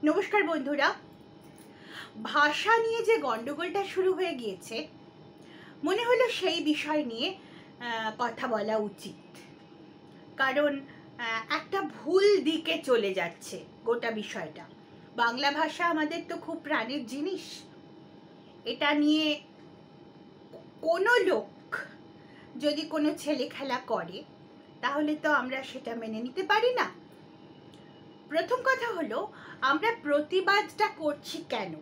নমস্কার বন্ধুরা, ভাষা নিয়ে যে গন্ডগোলটা শুরু হয়ে গিয়েছে, মনে হলো সেই বিষয় নিয়ে কথা বলা উচিত। কারণ একটা ভুল দিকে চলে যাচ্ছে গোটা বিষয়টা। বাংলা ভাষা আমাদের তো খুব প্রাণের জিনিস। এটা নিয়ে কোনো লোক যদি কোনো ছেলে খেলা করে, তাহলে তো আমরা সেটা মেনে নিতে পারি না। প্রথম কথা হলো, আমরা প্রতিবাদটা করছি কেন?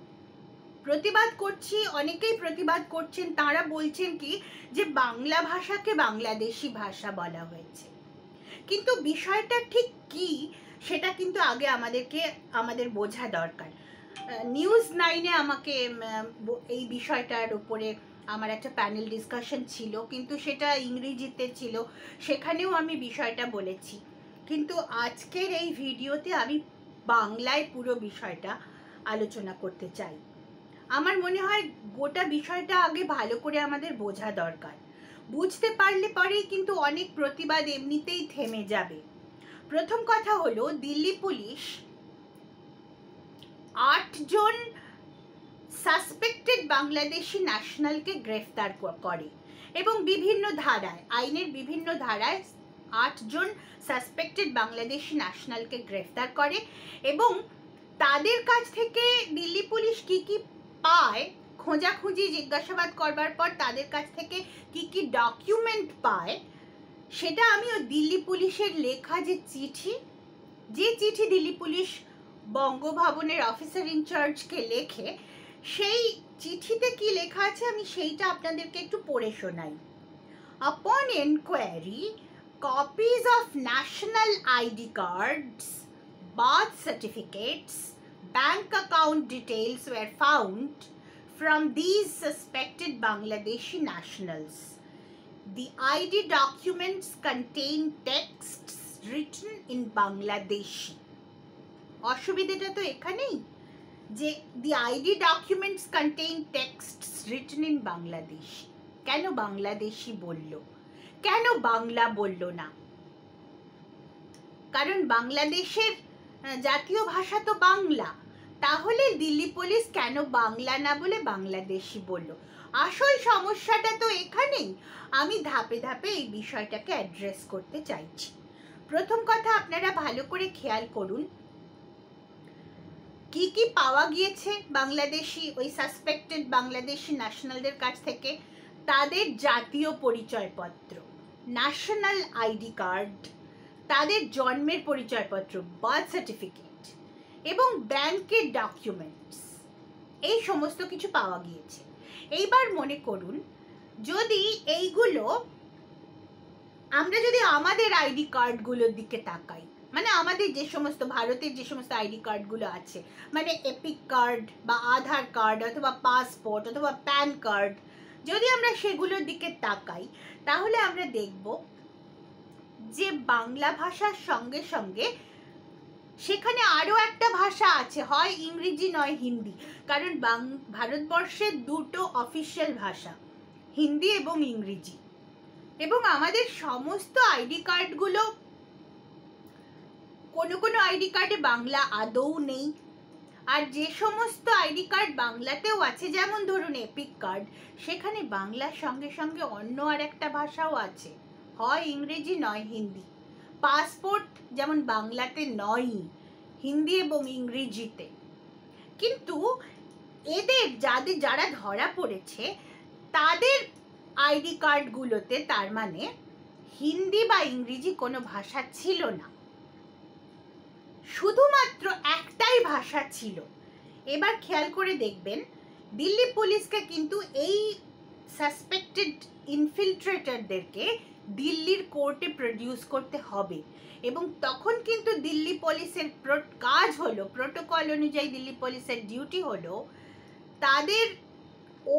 প্রতিবাদ করছি, অনেকেই প্রতিবাদ করছেন। তারা বলছেন কি যে বাংলা ভাষাকে বাংলাদেশি ভাষা বলা হয়েছে, কিন্তু বিষয়টা ঠিক কি সেটা কিন্তু আগে আমাদের বোঝা দরকার। নিউজ 9-এ আমাকে এই বিষয়টার উপরে আমার একটা প্যানেল ডিসকাশন ছিল, কিন্তু সেটা ইংরেজিতে ছিল, সেখানেও আমি বিষয়টা বলেছি। কিন্তু আজকের এই ভিডিওতে আমি বাংলায় পুরো বিষয়টা আলোচনা করতে চাই। আমার মনে হয় গোটা বিষয়টা আগে ভালো করে আমাদের বোঝা দরকার। বুঝতে পারলে পরেই কিন্তু অনেক প্রতিবাদ এমনিতেই থেমে যাবে। প্রথম কথা হলো, দিল্লি পুলিশ 8 জন সাসপেক্টেড বাংলাদেশি ন্যাশনালকে গ্রেফতার করে এবং বিভিন্ন ধারায়, আইনের বিভিন্ন ধারায় 8 জন সাসপেক্টেড বাংলাদেশি ন্যাশনালকে গ্রেফতার করে এবং তাদের কাছ থেকে দিল্লি পুলিশ কি কি পায়, খোঁজাখুঁজি জিজ্ঞাসাবাদ করবার পর তাদের কাছ থেকে কি কি ডকুমেন্ট পায়, সেটা আমি ওই দিল্লি পুলিশের লেখা যে চিঠি দিল্লি পুলিশ বঙ্গভবনের অফিসার ইনচার্জকে লেখে, সেই চিঠিতে কি লেখা আছে আমি সেইটা আপনাদেরকে একটু পড়ে শোনাই। Upon inquiry, copies of national ID cards, birth certificates, bank account details were found from these suspected Bangladeshi nationals. The ID documents contain texts written in Bangladeshi. অসুবিধাটা তো এখানেই যে the ID documents contain texts written in Bangladesh। কেন বাংলাদেশি বলল, কেন বাংলা বলল না? কারণ বাংলাদেশের জাতীয় ভাষা তো বাংলা। তাহলে দিল্লি পুলিশ কেন বাংলা না বলে বাংলাদেশি বলল? আসল সমস্যাটা তো এখানেই। আমি ধাপে ধাপে এই বিষয়টাকে অ্যাড্রেস করতে চাইছি। প্রথম কথা, আপনারা ভালো করে খেয়াল করুন কি কি পাওয়া গিয়েছে বাংলাদেশি ওই সাসপেক্টেড বাংলাদেশি ন্যাশনালদের কাছ থেকে। তাদের জাতীয় পরিচয়পত্র, ন্যাশনাল আইডি কার্ড, তাদের জন্মের পরিচয়পত্র, বার্থ সার্টিফিকেট এবং ব্যাংকের ডকুমেন্টস, এই সমস্ত কিছু পাওয়া গিয়েছে। এইবার মনে করুন, যদি এইগুলো আমরা যদি আমাদের আইডি কার্ডগুলোর দিকে তাকাই, মানে আমাদের যে সমস্ত ভারতের যে সমস্ত আইডি কার্ডগুলো আছে, মানে এপিক কার্ড বা আধার কার্ড অথবা পাসপোর্ট অথবা প্যান কার্ড, যদি আমরা সেগুলোর দিকে তাকাই, তাহলে আমরা দেখব যে বাংলা ভাষার সঙ্গে সঙ্গে সেখানে আরও একটা ভাষা আছে, হয় ইংরেজি নয় হিন্দি। কারণ ভারতবর্ষের দুটো অফিসিয়াল ভাষা, হিন্দি এবং ইংরেজি। এবং আমাদের সমস্ত আইডি কার্ডগুলো, কোনো আইডি কার্ডে বাংলা আদৌ নেই। আর যে সমস্ত আইডি কার্ড বাংলাতেও আছে, যেমন ধরুন এপিক কার্ড, সেখানে বাংলার সঙ্গে সঙ্গে অন্য আর একটা ভাষাও আছে, হয় ইংরেজি নয় হিন্দি। পাসপোর্ট যেমন বাংলাতে নয়, হিন্দি এবং ইংরেজিতে। কিন্তু এদের যারা ধরা পড়েছে, তাদের আইডি কার্ডগুলোতে তার মানে হিন্দি বা ইংরেজি কোনো ভাষা ছিল না, শুধুমাত্র একটাই ভাষা ছিল। এবার খেয়াল করে দেখবেন, দিল্লি পুলিশকে কিন্তু এই সাসপেক্টেড ইনফিলট্রেটরদেরকে দিল্লির কোর্টে প্রডিউস করতে হবে। এবং তখন কিন্তু দিল্লি পুলিশের কাজ হলো, প্রোটোকল অনুযায়ী দিল্লি পুলিশের ডিউটি হলো তাদের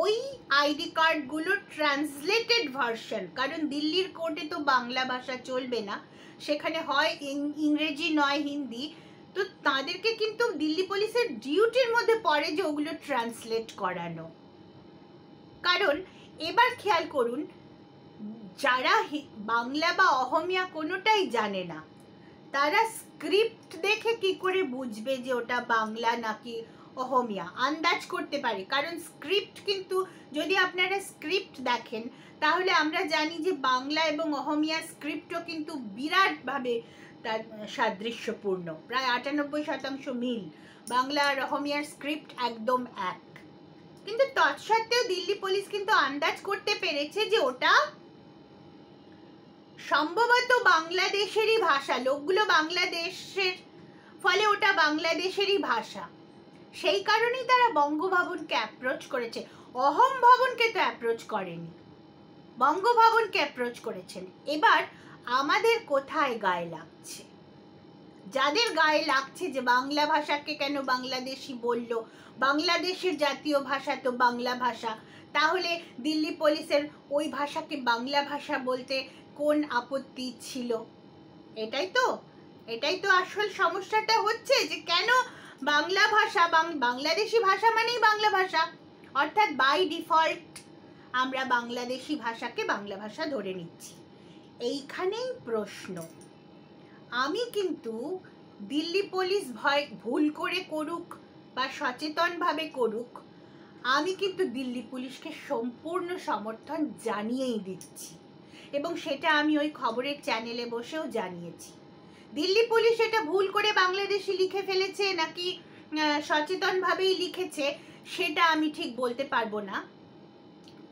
ওই আইডি কার্ডগুলো ট্রান্সলেটেড ভার্সন, কারণ দিল্লির কোর্টে তো বাংলা ভাষা চলবে না, সেখানে হয় ইংরেজি নয় হিন্দি। তো তাদেরকে কিন্তু দিল্লি পুলিশের ডিউটির মধ্যে পড়ে যে ওগুলো ট্রান্সলেট করানো। কারণ এবার খেয়াল করুন, যারা বাংলা বা অহমিয়া কোনোটাই জানে না, তারা স্ক্রিপ্ট দেখে কি করে বুঝবে যে ওটা বাংলা নাকি অহমিয়া? আন্দাজ করতে পারে, কারণ স্ক্রিপ্ট কিন্তু যদি আপনারা স্ক্রিপ্ট দেখেন তাহলে আমরা জানি যে বাংলা এবং অহমিয়া স্ক্রিপ্টও কিন্তু বিরাটভাবে তার সাদৃশ্যপূর্ণ, প্রায় 98% মিল। বাংলা আর অহমিয়ার স্ক্রিপ্ট একদম এক। কিন্তু তৎসত্ত্বেও দিল্লি পুলিশ কিন্তু আন্দাজ করতে পেরেছে যে ওটা সম্ভবত বাংলাদেশেরই ভাষা, লোকগুলো বাংলাদেশের, ফলে ওটা বাংলাদেশেরই ভাষা। সেই কারণেই তারা বঙ্গভবনকে অ্যাপ্রোচ করেছে, অহম ভবনকে তো অ্যাপ্রোচ করেনি, বঙ্গভবনকে অ্যাপ্রোচ করেছেন। এবার আমাদের কোথায় গায়ে লাগছে? যাদের গায়ে লাগছে যে বাংলা ভাষাকে কেন বাংলাদেশি বলল, বাংলাদেশের জাতীয় ভাষা তো বাংলা ভাষা, তাহলে দিল্লি পুলিশের ওই ভাষাকে বাংলা ভাষা বলতে কোন আপত্তি ছিল? এটাই তো আসল সমস্যাটা হচ্ছে, যে কেন বাংলা ভাষা, বাংলাদেশি ভাষা মানেই বাংলা ভাষা, অর্থাৎ বাই ডিফল্ট আমরা বাংলাদেশি ভাষাকে বাংলা ভাষা ধরে নিচ্ছি। এইখানেই প্রশ্ন। আমি কিন্তু দিল্লি পুলিশ ভুল করে করুক বা সচেতনভাবে করুক, আমি কিন্তু দিল্লি পুলিশকে সম্পূর্ণ সমর্থন জানিয়েই দিচ্ছি, এবং সেটা আমি ওই খবরের চ্যানেলে বসেও জানিয়েছি। দিল্লি পুলিশ এটা ভুল করে বাংলাদেশি লিখে ফেলেছে নাকি সচেতনভাবেই লিখেছে সেটা আমি ঠিক বলতে পারবো না,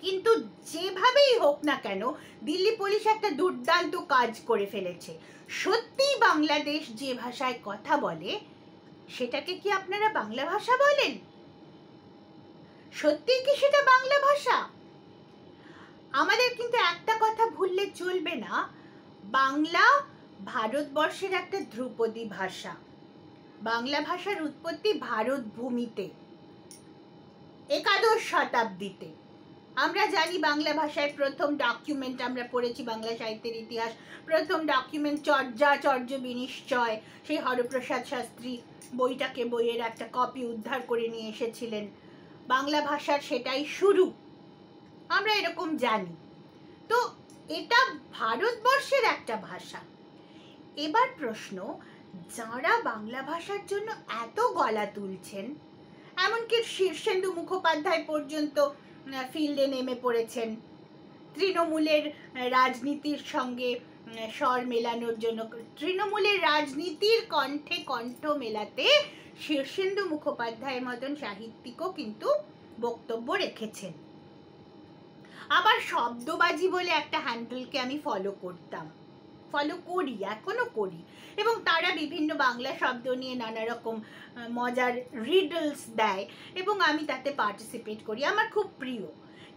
কিন্তু যেভাবেই হোক না কেন দিল্লি পুলিশ একটা দুর্দান্ত কাজ করে ফেলেছে। সত্যিই বাংলাদেশ যে ভাষায় কথা বলে সেটাকে কি আপনারা বাংলা ভাষা বলেন? সত্যিই কি সেটা বাংলা ভাষা? আমাদের কিন্তু একটা কথা ভুললে চলবে না, বাংলা ভারতবর্ষের একটা ধ্রুপদী ভাষা। বাংলা ভাষার উৎপত্তি ভারত ভূমিতে 11 শতাব্দীতে। আমরা জানি বাংলা ভাষায় প্রথম ডকুমেন্ট, আমরা পড়েছি বাংলা সাহিত্যের ইতিহাস, প্রথম ডকুমেন্ট চর্য বিনিশ্চয়, সেই হরপ্রসাদ শাস্ত্রী বইয়ের একটা কপি উদ্ধার করে নিয়ে এসেছিলেন। বাংলা ভাষার সেটাই শুরু, আমরা এরকম জানি। তো এটা ভারতবর্ষের একটা ভাষা। এবার প্রশ্ন, যারা বাংলা ভাষার জন্য এত গলা তুলছেন, এমনকি শীর্ষেন্দু মুখোপাধ্যায় পর্যন্ত ফিল্ডে নেমে পড়েছেন তৃণমূলের রাজনীতির সঙ্গে স্বর মেলানোর জন্য, তৃণমূলের রাজনীতির কণ্ঠে কণ্ঠ মেলাতে শীর্ষেন্দু মুখোপাধ্যায়ের মতন সাহিত্যিকও কিন্তু বক্তব্য রেখেছেন। আবার শব্দবাজি বলে একটা হ্যান্ডেলকে আমি ফলো করি, এখনো করি, এবং তারা বিভিন্ন বাংলা শব্দ নিয়ে নানা রকম মজার রিডলস দেয় এবং আমি তাতে পার্টিসিপেট করি, আমার খুব প্রিয়।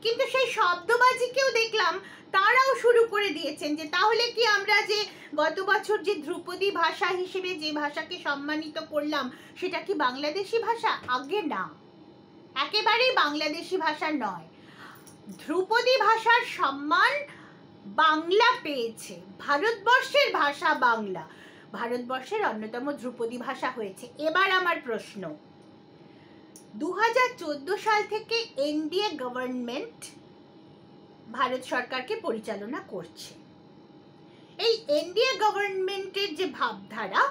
কিন্তু সেই শব্দবাজিকেও দেখলাম তারাও শুরু করে দিয়েছেন যে তাহলে কি আমরা যে গত বছর যে ধ্রুপদী ভাষা হিসেবে যে ভাষাকে সম্মানিত করলাম সেটা কি বাংলাদেশি ভাষা? আগে না, একেবারেই বাংলাদেশি ভাষা নয়। ধ্রুপদী ভাষার সম্মান বাংলা পেয়েছে, ভারতবর্ষের ভাষা বাংলা, ভারতবর্ষের অন্যতম ধ্রুপদী ভাষা হয়েছে। এবার আমার প্রশ্ন, 2014 সাল থেকে এনডিএ গভর্নমেন্ট ভারত সরকারকে পরিচালনা করছে। এই এনডিএ গভর্নমেন্টের যে ভাবধারা,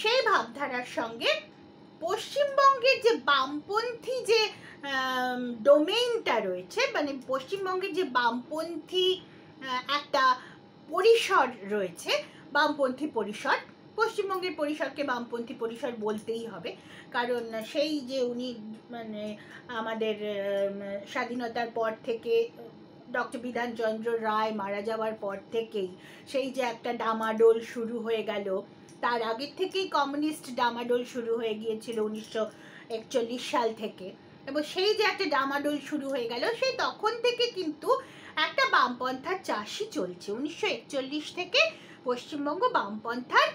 সেই ভাবধারার সঙ্গে পশ্চিমবঙ্গের যে বামপন্থী যে ডোমেইনটা রয়েছে, মানে পশ্চিমবঙ্গের যে বামপন্থী একটা পরিসর রয়েছে, বামপন্থী পরিসর, পশ্চিমবঙ্গের পরিসরকে বামপন্থী পরিসর বলতেই হবে, কারণ সেই যে উনি মানে আমাদের স্বাধীনতার পর থেকে ডক্টর বিধানচন্দ্র রায় মারা যাওয়ার পর থেকেই সেই যে একটা ডামাডোল শুরু হয়ে গেল, তার আগের থেকেই কমিউনিস্ট ডামাডোল শুরু হয়ে গিয়েছিল 1941 সাল থেকে, এবং সেই যে একটা ডামাডোল শুরু হয়ে গেল সেই তখন থেকে কিন্তু একটা বামপন্থার চাষই চলছে। 1941 থেকে পশ্চিমবঙ্গ বামপন্থার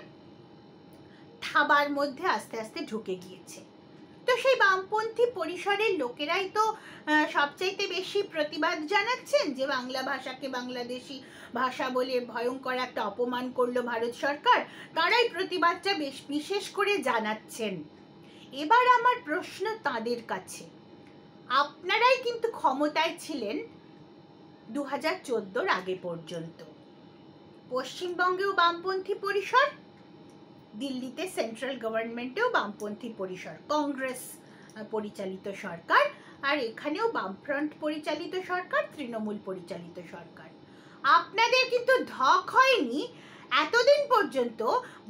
থাবার মধ্যে আস্তে আস্তে ঢুকে গিয়েছে। তো সেই বামপন্থী পরিসরের লোকেরাই তো সবচাইতে বেশি প্রতিবাদ জানাচ্ছেন যে বাংলা ভাষাকে বাংলাদেশি ভাষা বলে ভয়ঙ্কর একটা অপমান করলো ভারত সরকার, তারাই প্রতিবাদটা বিশেষ করে জানাচ্ছেন। এবার আমার প্রশ্ন তাদের কাছে, আপনারাই কিন্তু ক্ষমতায় ছিলেন 2014 আগে পর্যন্ত, পশ্চিমবঙ্গেও বামপন্থী পরিসর, দিল্লিতে সেন্ট্রাল গভর্নমেন্টেও বামপন্থী পরিসর, কংগ্রেস পরিচালিত সরকার, আর এখানেও বামফ্রন্ট পরিচালিত সরকার, তৃণমূল পরিচালিত সরকার। আপনাদের কিন্তু ধক হয়নি এতদিন পর্যন্ত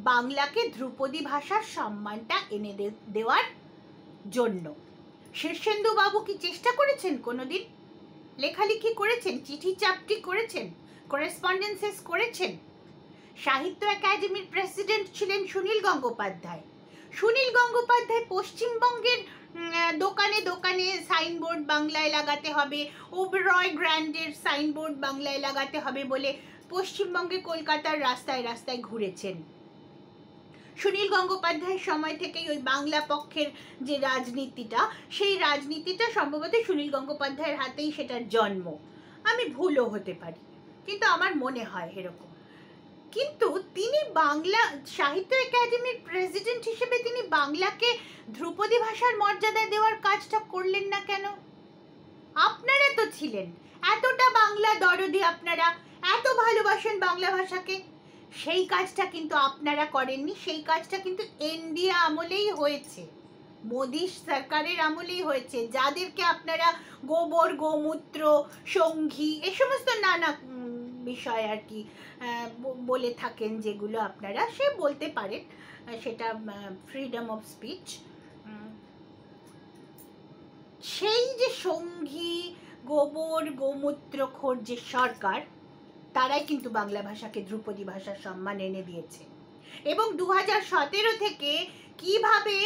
বাংলাকে ধ্রুপদী ভাষার সম্মানটা এনে দেওয়ার জন্য। শীর্ষেন্দু বাবু কি চেষ্টা করেছেন কোনোদিন? লেখালেখি করেছেন, চিঠি চাপটি করেছেন, করেসপন্ডেন্সেস করেছেন? সাহিত্য একাডেমির প্রেসিডেন্ট ছিলেন সুনীল গঙ্গোপাধ্যায়। সুনীল গঙ্গোপাধ্যায় পশ্চিমবঙ্গের দোকানে দোকানে সাইনবোর্ড বাংলায় লাগাতে হবে, ওবেরয় গ্র্যান্ডের সাইনবোর্ড বাংলায় লাগাতে হবে বলে পশ্চিমবঙ্গে কলকাতার রাস্তায় রাস্তায় ঘুরেছেন। সুনীল গঙ্গোপাধ্যায়ের সময় থেকেই ওই বাংলা পক্ষের যে রাজনীতিটা, সেই রাজনীতিটা সম্ভবত সুনীল গঙ্গোপাধ্যায়ের হাতেই সেটার জন্ম। আমি ভুলও হতে পারি, কিন্তু আমার মনে হয় এরকম। কিন্তু তিনি বাংলা সাহিত্য একাডেমির প্রেসিডেন্ট হিসেবে তিনি বাংলাকে ধ্রুপদী ভাষার মর্যাদা দেওয়ার কাজটা করলেন না কেন? আপনারা তো ছিলেন এতটা বাংলা দরদি, আপনারা এত ভালোবাসেন বাংলা ভাষাকে, সেই কাজটা কিন্তু আপনারা করেননি। সেই কাজটা কিন্তু এনডিএ আমলেই হয়েছে, মোদী সরকারের আমলেই হয়েছে, যাদেরকে আপনারা গোবর, গোমূত্র, সঙ্ঘী এ সমস্ত নানা বিষয় আর কি বলে থাকেন, যেগুলো আপনারা সে বলতে পারেন, সেটা ফ্রিডম অফ স্পিচ। সেই যে সঙ্ঘী, গোবর, গোমূত্রখোর যে সরকার, তারাই কিন্তু বাংলা ভাষাকে ধ্রুপদী ভাষার সম্মান এনে দিয়েছে। এবং 2017 থেকে কিভাবে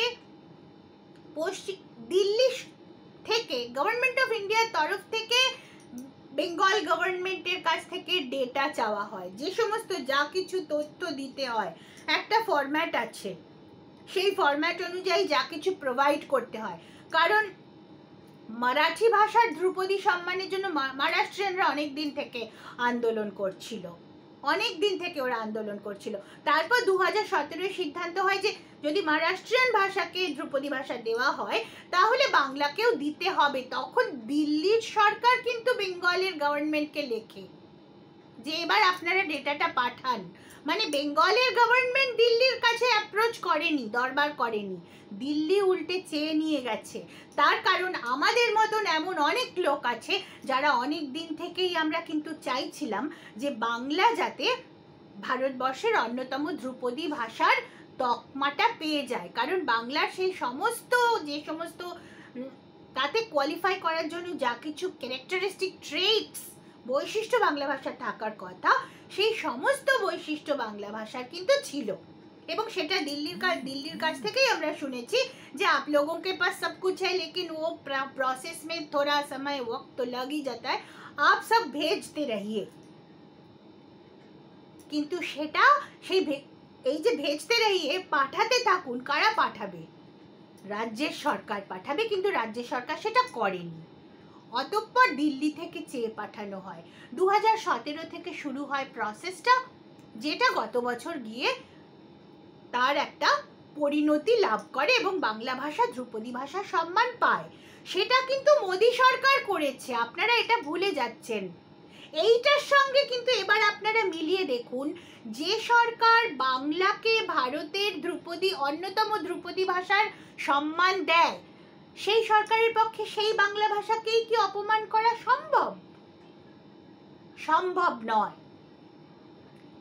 দিল্লি থেকে গভর্নমেন্ট অফ ইন্ডিয়ার তরফ থেকে বেঙ্গল গভর্নমেন্টের কাছ থেকে ডেটা চাওয়া হয়, যে সমস্ত যা কিছু তথ্য দিতে হয় একটা ফরম্যাট আছে, সেই ফরম্যাট অনুযায়ী যা কিছু প্রোভাইড করতে হয়। কারণ মারাঠি ভাষার ধ্রুপদী সম্মানের জন্য মহারাষ্ট্রিয়ানরা অনেক দিন থেকে আন্দোলন করছিল, অনেক দিন থেকে ওরা আন্দোলন করছিল। তারপর 2017 সিদ্ধান্ত হয় যে যদি মহারাষ্ট্রিয়ান ভাষাকে ধ্রুপদী ভাষা দেওয়া হয় তাহলে বাংলাকেও দিতে হবে। তখন দিল্লির সরকার কিন্তু বেঙ্গলের গভর্নমেন্টকে লেখে যে এবার আপনারা ডেটাটা পাঠান। মানে বেঙ্গলের গভর্নমেন্ট দিল্লির কাছে অ্যাপ্রোচ করেনি, দরবার করেনি, দিল্লি উল্টে চেয়ে নিয়ে গেছে। তার কারণ আমাদের মতন এমন অনেক লোক আছে যারা অনেক দিন থেকেই আমরা কিন্তু চাইছিলাম যে বাংলা যাতে ভারতবর্ষের অন্যতম ধ্রুপদী ভাষার তকমাটা পেয়ে যায়। কারণ বাংলার সেই সমস্ত যে সমস্ত তাতে কোয়ালিফাই করার জন্য যা কিছু ক্যারেক্টারিস্টিক ট্রেটস, বৈশিষ্ট্য বাংলা ভাষার থাকার কথা, সেই সমস্ত বৈশিষ্ট্য বাংলা ভাষার কিন্তু ছিল। এবং সেটা দিল্লির কাছ থেকেই আমরা শুনেছি যে आप लोगों के पास सब कुछ है लेकिन वो प्रोसेस में थोड़ा समय वक्त तो लग ही जाता है, आप सब भेजते रहिए। কিন্তু সেটা সেই এই যে ভেজতে রহিয়ে পাঠাতে থাকুন, কারা পাঠাবে? রাজ্যের সরকার পাঠাবে, কিন্তু রাজ্য সরকার সেটা করেনি। অতঃপর দিল্লি থেকে চেয়ে পাঠানো হয়। 2017 থেকে শুরু হয় প্রসেসটা, যেটা গত বছর গিয়ে তার একটা পরিণতি লাভ করে এবং বাংলা ভাষা ধ্রুপদী ভাষা সম্মান পায়। সেটা কিন্তু মোদী সরকার করেছে, আপনারা এটা ভুলে যাচ্ছেন। এইটার সঙ্গে কিন্তু এবার আপনারা মিলিয়ে দেখুন, যে সরকার বাংলাকে ভারতের ধ্রুপদী অন্যতম ধ্রুপদী ভাষার সম্মান দেয়, সেই সরকারের পক্ষে সেই বাংলা ভাষাকেই কি অপমান করা সম্ভব? সম্ভব নয়।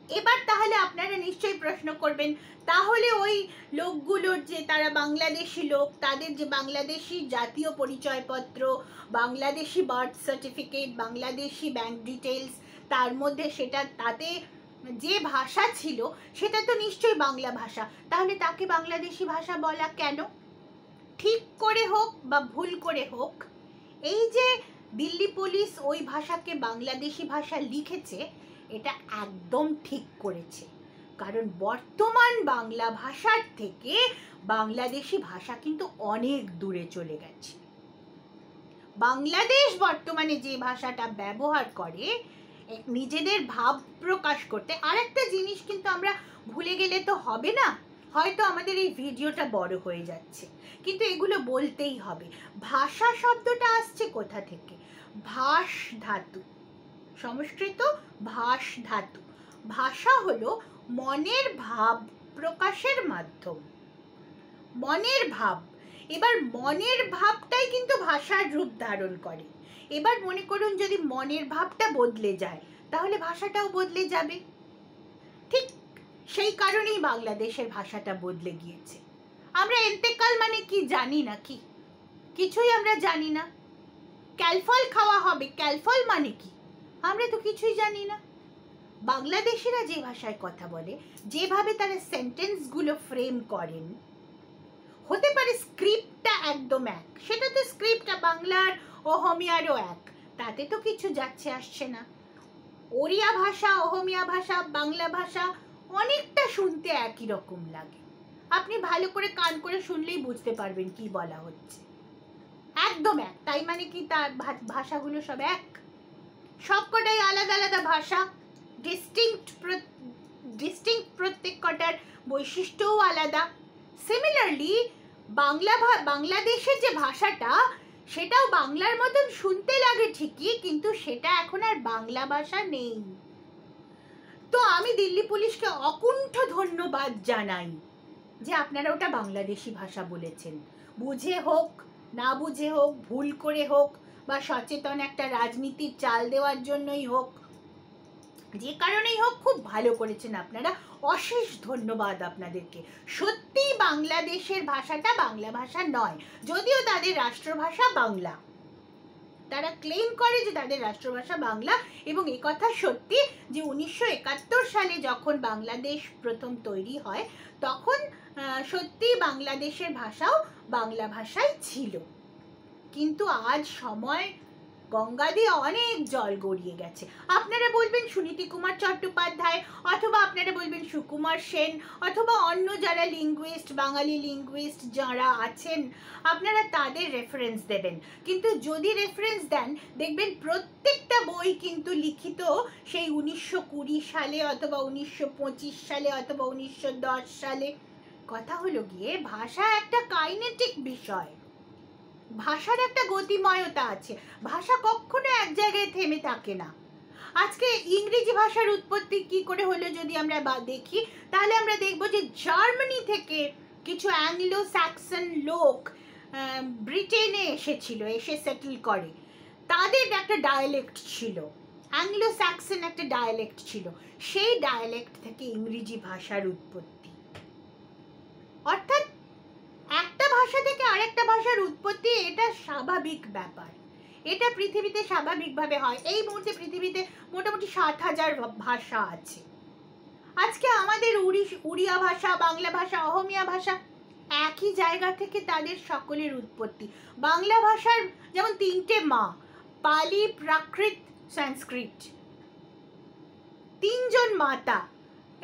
এবার তাহলে আপনারা নিশ্চয়ই প্রশ্ন করবেন, তাহলে ওই লোকগুলোর যে তারা বাংলাদেশি লোক, তাদের যে বাংলাদেশি জাতীয় পরিচয়পত্র, Bangladeshi birth certificate, Bangladeshi bank details, তার মধ্যে সেটা তাতে যে ভাষা ছিল সেটা তো নিশ্চয়ই বাংলা ভাষা, তাহলে তাকে বাংলাদেশি ভাষা বলা কেন? ঠিক করে হোক বা ভুল করে হোক, এই যে দিল্লি পুলিশ ওই ভাষাকে বাংলাদেশি ভাষা লিখেছে, এটা একদম ঠিক করেছে। কারণ বর্তমান বাংলা ভাষার থেকে বাংলাদেশি ভাষা কিন্তু অনেক দূরে চলে গেছে। বাংলাদেশ বর্তমানে যে ভাষাটা ব্যবহার করে নিজেদের ভাব প্রকাশ করতে, আরেকটা জিনিস কিন্তু আমরা ভুলে গেলে তো হবে না, হয়তো আমাদের এই ভিডিওটা বড় হয়ে যাচ্ছে, কিন্তু এগুলো বলতেই হবে। ভাষা শব্দটা আসছে কোথা থেকে? ভাস ধাতু, সংস্কৃত ভাস ধাতু। ভাষা হলো মনের ভাব প্রকাশের মাধ্যম, মনের ভাব। এবার মনের ভাবটাই কিন্তু ভাষার রূপ ধারণ করে। এবার মনে করুন যদি মনের ভাবটা বদলে যায় তাহলে ভাষাটাও বদলে যাবে। ঠিক সেই কারণেই বাংলাদেশের ভাষাটা বদলে গিয়েছে। আমরা এন্তেকাল মানে কি জানি না, কি কিছুই আমরা জানি না। ক্যালফল খাওয়া হবে, ক্যালফল মানে কি আমরা তো কিছুই জানি না। বাংলাদেশিরা যে ভাষায় কথা বলে, যেভাবে তারা সেন্টেন্সগুলো ফ্রেম করেন, হতে পারে স্ক্রিপ্টটা একদম এক, সেটা তো স্ক্রিপ্টটা বাংলার অহমিয়ারও এক, তাতে তো কিছু যাচ্ছে আসছে না। ওড়িয়া ভাষা, অহমিয়া ভাষা, বাংলা ভাষা অনেকটা শুনতে একই রকম লাগে। আপনি ভালো করে কান করে শুনলেই বুঝতে পারবেন কি বলা হচ্ছে, একদম এক। তাই মানে কি তার ভাষাগুলো সব এক? সবকটাই আলাদা আলাদা ভাষা, ডিস্টিংক্ট প্রত্যেক কটার বৈশিষ্ট্যও আলাদা। সিমিলারলি বাংলাদেশের যে ভাষাটা, সেটাও বাংলার মতন শুনতে লাগে ঠিকই, কিন্তু সেটা এখন আর বাংলা ভাষা নেই। তো আমি দিল্লি পুলিশকে অকুণ্ঠ ধন্যবাদ জানাই যে আপনারা ওটা বাংলাদেশি ভাষা বলেছেন। বুঝে হোক, না বুঝে হোক, ভুল করে হোক, বা সচেতন একটা রাজনীতির চাল দেওয়ার জন্যই হোক, যে কারণেই হোক, খুব ভালো করেছেন আপনারা। অশেষ ধন্যবাদ আপনাদেরকে। সত্যি বাংলাদেশের ভাষাটা বাংলা ভাষা নয়, যদিও তাদের রাষ্ট্রভাষা বাংলা। তারা ক্লেম করে যে তাদের রাষ্ট্রভাষা বাংলা, এবং এই কথা সত্যি যে 1971 সালে যখন বাংলাদেশ প্রথম তৈরি হয় তখন সত্যি বাংলাদেশের ভাষাও বাংলা ভাষাই ছিল। কিন্তু আজ সময় গঙ্গা দিয়ে অনেক জল গড়িয়ে গেছে। আপনারা বলবেন সুনীতি কুমার চট্টোপাধ্যায়, অথবা আপনারা বলবেন সুকুমার সেন, অথবা অন্য যারা লিঙ্গুইস্ট, বাঙালি লিঙ্গুইস্ট যারা আছেন, আপনারা তাদের রেফারেন্স দেবেন। কিন্তু যদি রেফারেন্স দেন, দেখবেন প্রত্যেকটা বই কিন্তু লিখিত সেই 1920 সালে, অথবা 1925 সালে, অথবা 1910 সালে। কথা হলো গিয়ে ভাষা একটা কাইনেটিক বিষয়, ভাষার একটা গতিময়তা আছে। ভাষা কখনো এক জায়গায় থেমে থাকে না। আজকে ইংরেজি ভাষার উৎপত্তি কি করে হলো যদি আমরা দেখি, তাহলে আমরা দেখব যে জার্মানি থেকে কিছু অ্যাংলো স্যাক্সন লোক ব্রিটেনে এসেছিল, এসে সেটেল করে। তাদের একটা ডায়ালেক্ট ছিল, অ্যাংলো স্যাক্সন একটা ডায়ালেক্ট ছিল, সেই ডায়ালেক্ট থেকে ইংরেজি ভাষার উৎপত্তি। অর্থাৎ একটা ভাষা থেকে আরেকটা ভাষার উৎপত্তি, এটা স্বাভাবিক ব্যাপার, এটা পৃথিবীতে স্বাভাবিকভাবে হয়। এই মুহূর্তে পৃথিবীতে মোটামুটি 7,000 ভাষা আছে। আজকে আমাদের উড়িয়া ভাষা, বাংলা ভাষা, অহমিয়া ভাষা একই জায়গা থেকে তাদের সকলের উৎপত্তি। বাংলা ভাষার যেমন 3টে মা, পালি, প্রাকৃত, সংস্কৃত, 3জন মাতা,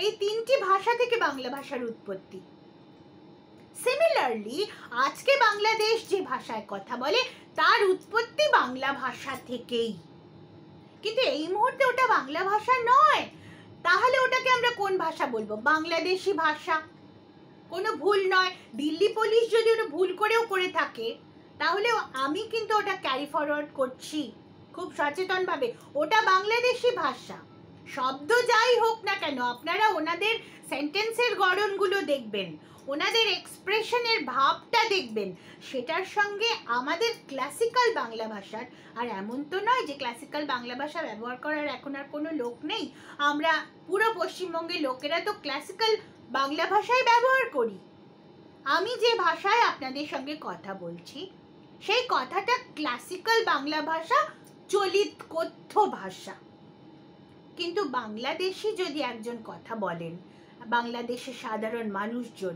এই 3টি ভাষা থেকে বাংলা ভাষার উৎপত্তি। সিমিলারলি আজকে বাংলাদেশ যে ভাষায় কথা বলে তার উৎপত্তি বাংলা ভাষা থেকেই, কিন্তু এই মুহূর্তে ওটা বাংলা ভাষা নয়। তাহলে ওটাকে আমরা কোন ভাষা বলবো? বাংলাদেশি ভাষা। কোনো ভুল নয়, দিল্লি পুলিশ যদি ওটা ভুল করেও করে থাকে তাহলে আমি কিন্তু ওটা ক্যারি ফরওয়ার্ড করছি খুব সচেতনভাবে, ওটা বাংলাদেশি ভাষা। শব্দ যাই হোক না কেন, আপনারা ওনাদের সেন্টেন্সের গড়নগুলো দেখবেন, ওনাদের এক্সপ্রেশনের ভাবটা দেখবেন, সেটার সঙ্গে আমাদের ক্লাসিক্যাল বাংলা ভাষার, আর এমন তো নয় যে ক্লাসিক্যাল বাংলা ভাষা ব্যবহার করার এখন আর কোনো লোক নেই। আমরা পুরো পশ্চিমবঙ্গের লোকেরা তো ক্লাসিক্যাল বাংলা ভাষাই ব্যবহার করি। আমি যে ভাষায় আপনাদের সঙ্গে কথা বলছি সেই কথাটা ক্লাসিক্যাল বাংলা ভাষা, চলিত কথ্য ভাষা। কিন্তু বাংলাদেশি যদি একজন কথা বলেন, বাংলাদেশের সাধারণ মানুষজন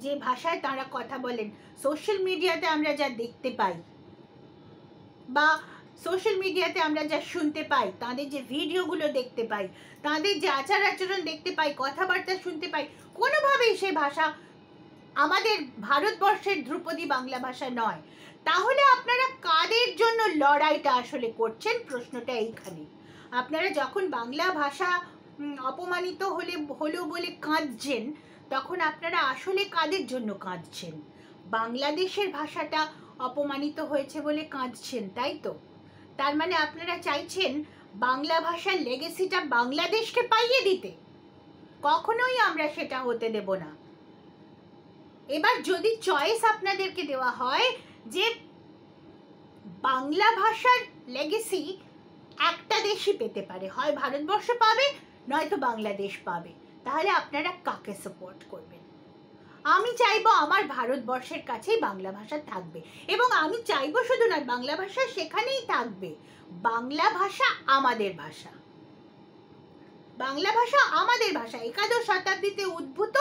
যে ভাষায় তারা কথা বলেন, সোশ্যাল মিডিয়াতে আমরা যা দেখতে পাই বা সোশ্যাল মিডিয়াতে আমরা যা শুনতে পাই, তাদের যে ভিডিওগুলো দেখতে পাই, তাদের যে আচার আচরণ দেখতে পাই, কথাবার্তা শুনতে পাই, কোনোভাবেই সে ভাষা আমাদের ভারতবর্ষের ধ্রুপদী বাংলা ভাষা নয়। তাহলে আপনারা কাদের জন্য লড়াইটা আসলে করছেন? প্রশ্নটা এইখানে। আপনারা যখন বাংলা ভাষা অপমানিত হলো বলে কাঁদছেন, তখন আপনারা আসলে কাদের জন্য কাঁদছেন? বাংলাদেশের ভাষাটা অপমানিত হয়েছে বলে কাঁদছেন, তাই তো? তার মানে আপনারা চাইছেন বাংলা ভাষার লেগেসিটা বাংলাদেশকে পাইয়ে দিতে। কখনোই আমরা সেটা হতে দেব না। এবার যদি চয়েস আপনাদেরকে দেওয়া হয় যে বাংলা ভাষার লেগেসি একটা দেশই পেতে পারে, হয় ভারতবর্ষ পাবে নয়তো বাংলাদেশ পাবে, তাহলে আপনারা কাকে সাপোর্ট করবেন? আমি চাইবো আমার ভারতবর্ষের কাছেই বাংলা ভাষা থাকবে, এবং আমি চাইবো শুধু না বাংলা ভাষা সেখানেই থাকবে, বাংলা ভাষা আমাদের ভাষা, বাংলা ভাষা আমাদের ভাষা। একাদশ শতাব্দীতে উদ্ভূত,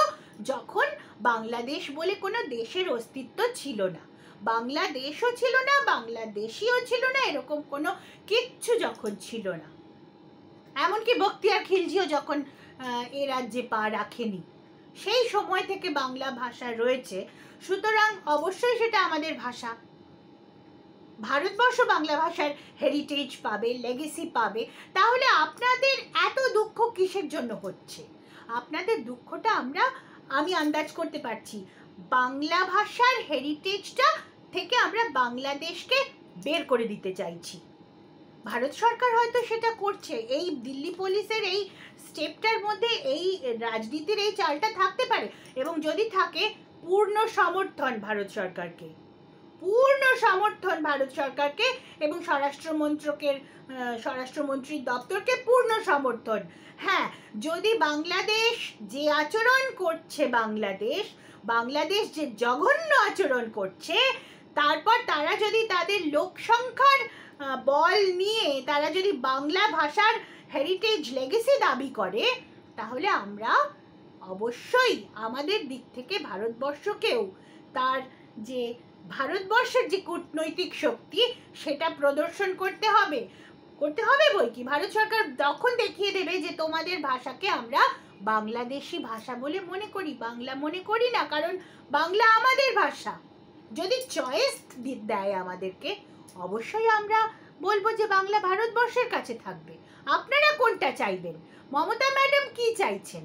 যখন বাংলাদেশ বলে কোনো দেশের অস্তিত্ব ছিল না, বাংলাদেশও ছিল না, বাংলাদেশিও ছিল না, এরকম কোনো কিচ্ছু যখন ছিল না, এমনকি বখতিয়ার খিলজিও যখন এ রাজ্যে পা রাখেনি, সেই সময় থেকে বাংলা ভাষা রয়েছে। সুতরাং অবশ্যই সেটা আমাদের ভাষা। ভারতবর্ষ বাংলা ভাষার হেরিটেজ পাবে, লেগেসি পাবে। তাহলে আপনাদের এত দুঃখ কিসের জন্য হচ্ছে? আপনাদের দুঃখটা আমি আন্দাজ করতে পারছি, বাংলা ভাষার হেরিটেজটা থেকে আমরা বাংলাদেশকে বের করে দিতে চাইছি। ভারত সরকার হয়তো সেটা করছে, এই দিল্লি পুলিশের এই স্টেপটার মধ্যে এই রাজনীতির এই চালটা থাকতে পারে, এবং যদি থাকে পূর্ণ সমর্থন ভারত সরকারকে, পূর্ণ সমর্থন ভারত সরকারকে, এবং স্বরাষ্ট্রমন্ত্রীর দপ্তরকে পূর্ণ সমর্থন। হ্যাঁ, যদি বাংলাদেশ যে আচরণ করছে, বাংলাদেশ যে জঘন্য আচরণ করছে, তারপর তারা যদি তাদের লোক সংখ্যার বল নিয়ে তারা যদি বাংলা ভাষার হেরিটেজ লেগেসি দাবি করে, তাহলে আমরা অবশ্যই আমাদের দিক থেকে ভারতবর্ষকেও তার যে ভারতবর্ষের যে কূটনৈতিক শক্তি সেটা প্রদর্শন করতে হবে বই কি। ভারত সরকার তখন দেখিয়ে দেবে যে তোমাদের ভাষাকে আমরা বাংলাদেশি ভাষা বলে মনে করি, বাংলা মনে করি না, কারণ বাংলা আমাদের ভাষা। যদি চয়েস দেয় আমাদেরকে, অবশ্যই আমরা বলবো যে বাংলা ভারতবর্ষের কাছে থাকবে। আপনারা কোনটা চাইবেন? মমতা ম্যাডাম কি চাইছেন?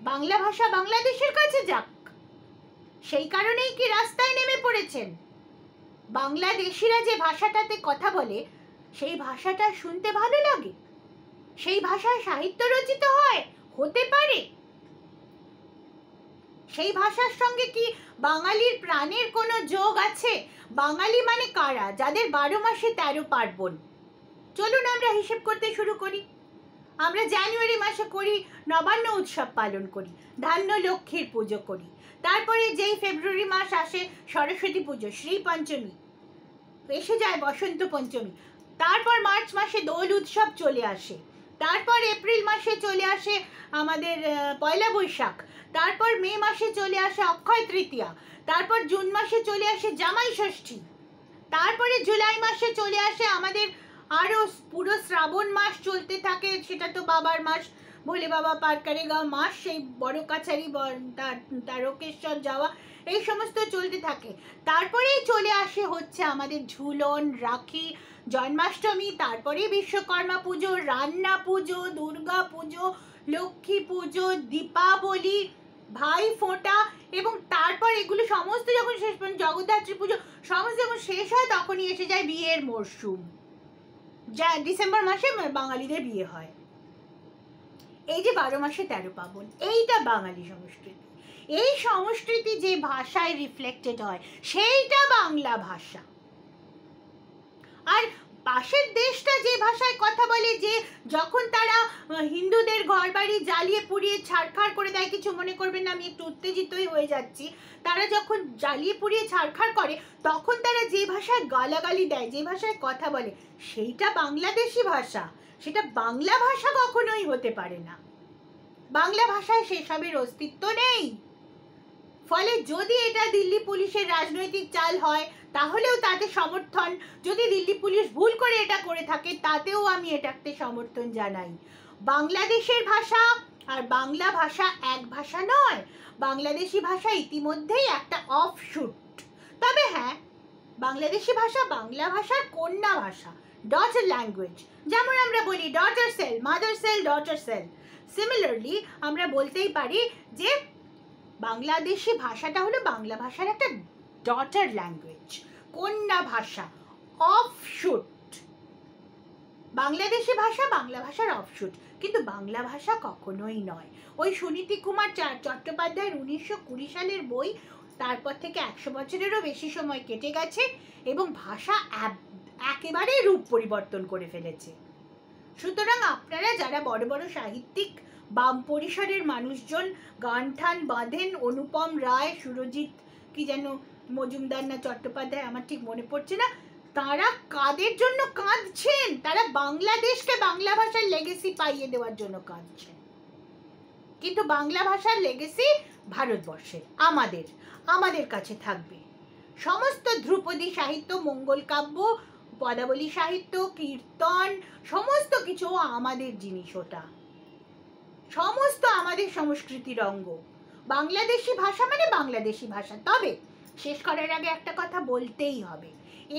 বাংলা ভাষা বাংলাদেশের কাছে যাক, সেই কারণেই কি রাস্তায় নেমে পড়েছেন? বাংলাদেশিরা যে ভাষাটাতে কথা বলে, সেই ভাষাটা শুনতে ভালো লাগে, সেই ভাষায় সাহিত্য রচিত হতে পারে, সেই ভাষার সঙ্গে কি বাঙালির প্রাণের কোনো যোগ আছে? বাঙালি মানে কারা? যাদের 12 মাসে 13 পার্বণ। চলুন আমরা হিসেব করতে শুরু করি। আমরা জানুয়ারি মাসে করি নবান্ন উৎসব পালন করি, ধান্য লক্ষ্মীর পুজো করি, তারপরে যেই ফেব্রুয়ারি মাস আসে সরস্বতী পুজো, শ্রী পঞ্চমী, এসে যায় বসন্ত পঞ্চমী, তারপর মার্চ মাসে দোল উৎসব চলে আসে, তারপর এপ্রিল মাসে চলে আসে আমাদের পয়লা বৈশাখ, তারপর মে মাসে চলে আসে অক্ষয় তৃতীয়া, তারপর জুন মাসে চলে আসে জামাই ষষ্ঠী, তারপরে জুলাই মাসে চলে আসে আমাদের আরও পুরো শ্রাবণ মাস চলতে থাকে, সেটা তো বাবার মাস, ভোলে বাবা পার করেগা মাস, সেই বড় কাছারি তারকেশ্বর যাওয়া, এই সমস্ত চলতে থাকে। তারপরেই চলে আসে হচ্ছে আমাদের ঝুলন, রাখি, জন্মাষ্টমী, তারপরে বিশ্বকর্মা পুজো, রান্না পুজো, দুর্গা পুজো, লক্ষ্মী পুজো, দীপাবলি, ভাই ফোঁটা, এবং তারপর এগুলো সমস্ত যখন শেষ, জগদ্ধাত্রী পুজো সমস্ত যখন শেষ হয়, তখনই এসে যায় বিয়ের মরশুম, যা ডিসেম্বর মাসে বাঙালিদের বিয়ে হয়। এই যে 12 মাসে 13 পার্বণ, এইটা বাঙালি সংস্কৃতি। এই সংস্কৃতি যে ভাষায় রিফ্লেক্টেড হয়, সেইটা বাংলা ভাষা। আর পাশের দেশটা যে ভাষায় কথা বলে, যে যখন তারা হিন্দুদের ঘর বাড়ি জ্বালিয়ে পুড়িয়ে ছাড়খাড় করে দেয়, কিছু মনে করবেন না, আমি একটু উত্তেজিতই হয়ে যাচ্ছি, তারা যখন জ্বালিয়ে পুড়িয়ে ছাড়খাড় করে, তখন তারা যে ভাষায় গালাগালি দেয়, যে ভাষায় কথা বলে, সেইটা বাংলাদেশি ভাষা, সেটা বাংলা ভাষা কখনোই হতে পারে না। বাংলা ভাষায় সেসবের অস্তিত্ব নেই। ফলে যদি এটা দিল্লি পুলিশের রাজনৈতিক চাল হয়, তাহলেও তাতে সমর্থন। যদি দিল্লি পুলিশ ভুল করে এটা করে থাকে, তাতেও আমি এটাকে সমর্থন জানাই। বাংলাদেশের ভাষা আর বাংলা ভাষা এক ভাষা নয়। বাংলাদেশি ভাষা ইতিমধ্যেই একটা অফশুট। তবে হ্যাঁ, বাংলাদেশি ভাষা বাংলা ভাষার কন্যা ভাষা, ডটার ল্যাঙ্গুয়েজ। যেমন আমরা বলি daughter cell, mother cell, daughter cell, similarly আমরা বলতেই পারি যে বাংলাদেশি ভাষাটা হলো বাংলা ভাষার একটা ডটার ল্যাঙ্গুয়েজ, কন্যা ভাষা, অফশুট। বাংলাদেশি ভাষা বাংলা ভাষার অফশুট, কিন্তু বাংলা ভাষা কখনোই নয়। ওই সুনীতি কুমার চট্টোপাধ্যায়ের 1920 সালের বই, তারপর থেকে 100 বছরেরও বেশি সময় কেটে গেছে এবং ভাষা একেবারে রূপ পরিবর্তন করে ফেলেছে। সুতরাং আপনারা যারা বড় বড় সাহিত্যিক বাম পরিসরের মানুষজন গান ঠান বাঁধেন, অনুপম রায়, সুরজিৎ কি যেন মজুমদার না চট্টোপাধ্যায়, আমার ঠিক মনে পড়ছে না, তারা কাদের জন্য কাঁদছেন? তারা বাংলাদেশকে বাংলা ভাষার লেগেসি পাইয়ে দেওয়ার জন্য কাঁদছেন। কিন্তু বাংলা ভাষার লেগেসি ভারতবর্ষের, আমাদের কাছে থাকবে। সমস্ত ধ্রুপদী সাহিত্য, মঙ্গল কাব্য, পদাবলী সাহিত্য, কীর্তন, সমস্ত কিছু আমাদের জিনিস, ওটা সমস্ত আমাদের সংস্কৃতির অঙ্গ। বাংলাদেশি ভাষা মানে বাংলাদেশি ভাষা। তবে শেষ করার আগে একটা কথা বলতেই হবে,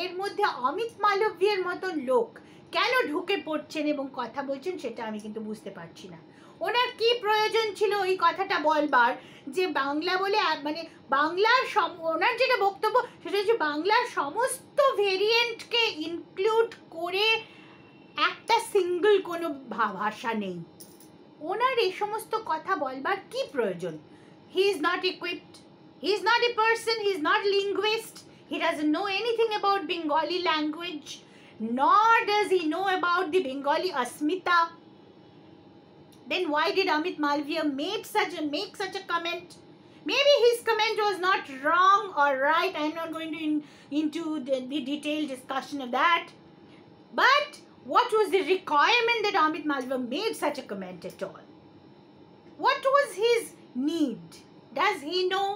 এর মধ্যে অমিত মালব্যের মতন লোক কেন ঢুকে পড়ছেন এবং কথা বলছেন সেটা আমি কিন্তু বুঝতে পারছি না। ওনার কি প্রয়োজন ছিল ওই কথাটা বলবার, যে বাংলা বলে মানে বাংলার ওনার যেটা বক্তব্য সেটা হচ্ছে বাংলার সমস্ত ভেরিয়েন্টকে ইনক্লুড করে একটা সিঙ্গল কোনো ভাষা নেই। ওনার এই সমস্ত কথা বলবার কি প্রয়োজন? He is not equipped, he is not a person, he is not linguist, he doesn't know anything about Bengali language, nor does he know about the Bengali Asmita. Then why did Amit Malviya make such a comment? Maybe his comment was not wrong or right. I'm not going to into the detailed discussion of that. But what was the requirement that Amit Malviya made such a comment at all? What was his need? Does he know?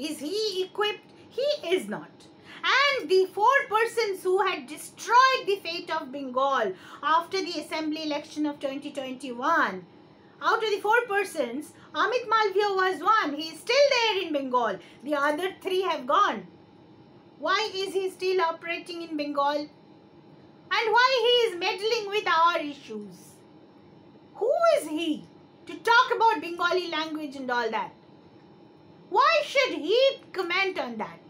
Is he equipped? He is not. And the 4 persons who had destroyed the fate of Bengal after the assembly election of 2021, out of the 4 persons, Amit Malviya was one. He is still there in Bengal. The other 3 have gone. Why is he still operating in Bengal? And why he is meddling with our issues? Who is he to talk about Bengali language and all that? Why should he comment on that?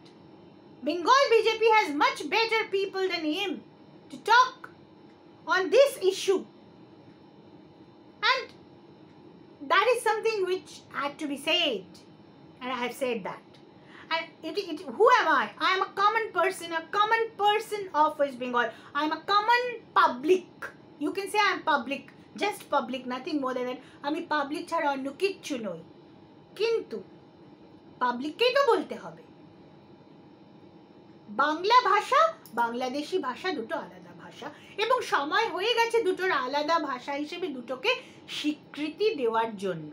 Bengal BJP has much better people than him to talk on this issue. And that is something which had to be said. And I have said that. And who am I? I am a common person of West Bengal. I am a common public. You can say I am public. Just public, nothing more than that. আমি public ছাড়া অন্য কিচ্ছু নই। কিন্তু পাবলিককেই তো বলতে হবে। বাংলা ভাষা, বাংলাদেশি ভাষা দুটো আলাদা ভাষা, এবং সময় হয়ে গেছে দুটোর আলাদা ভাষা হিসেবে দুটোকে স্বীকৃতি দেওয়ার জন্য।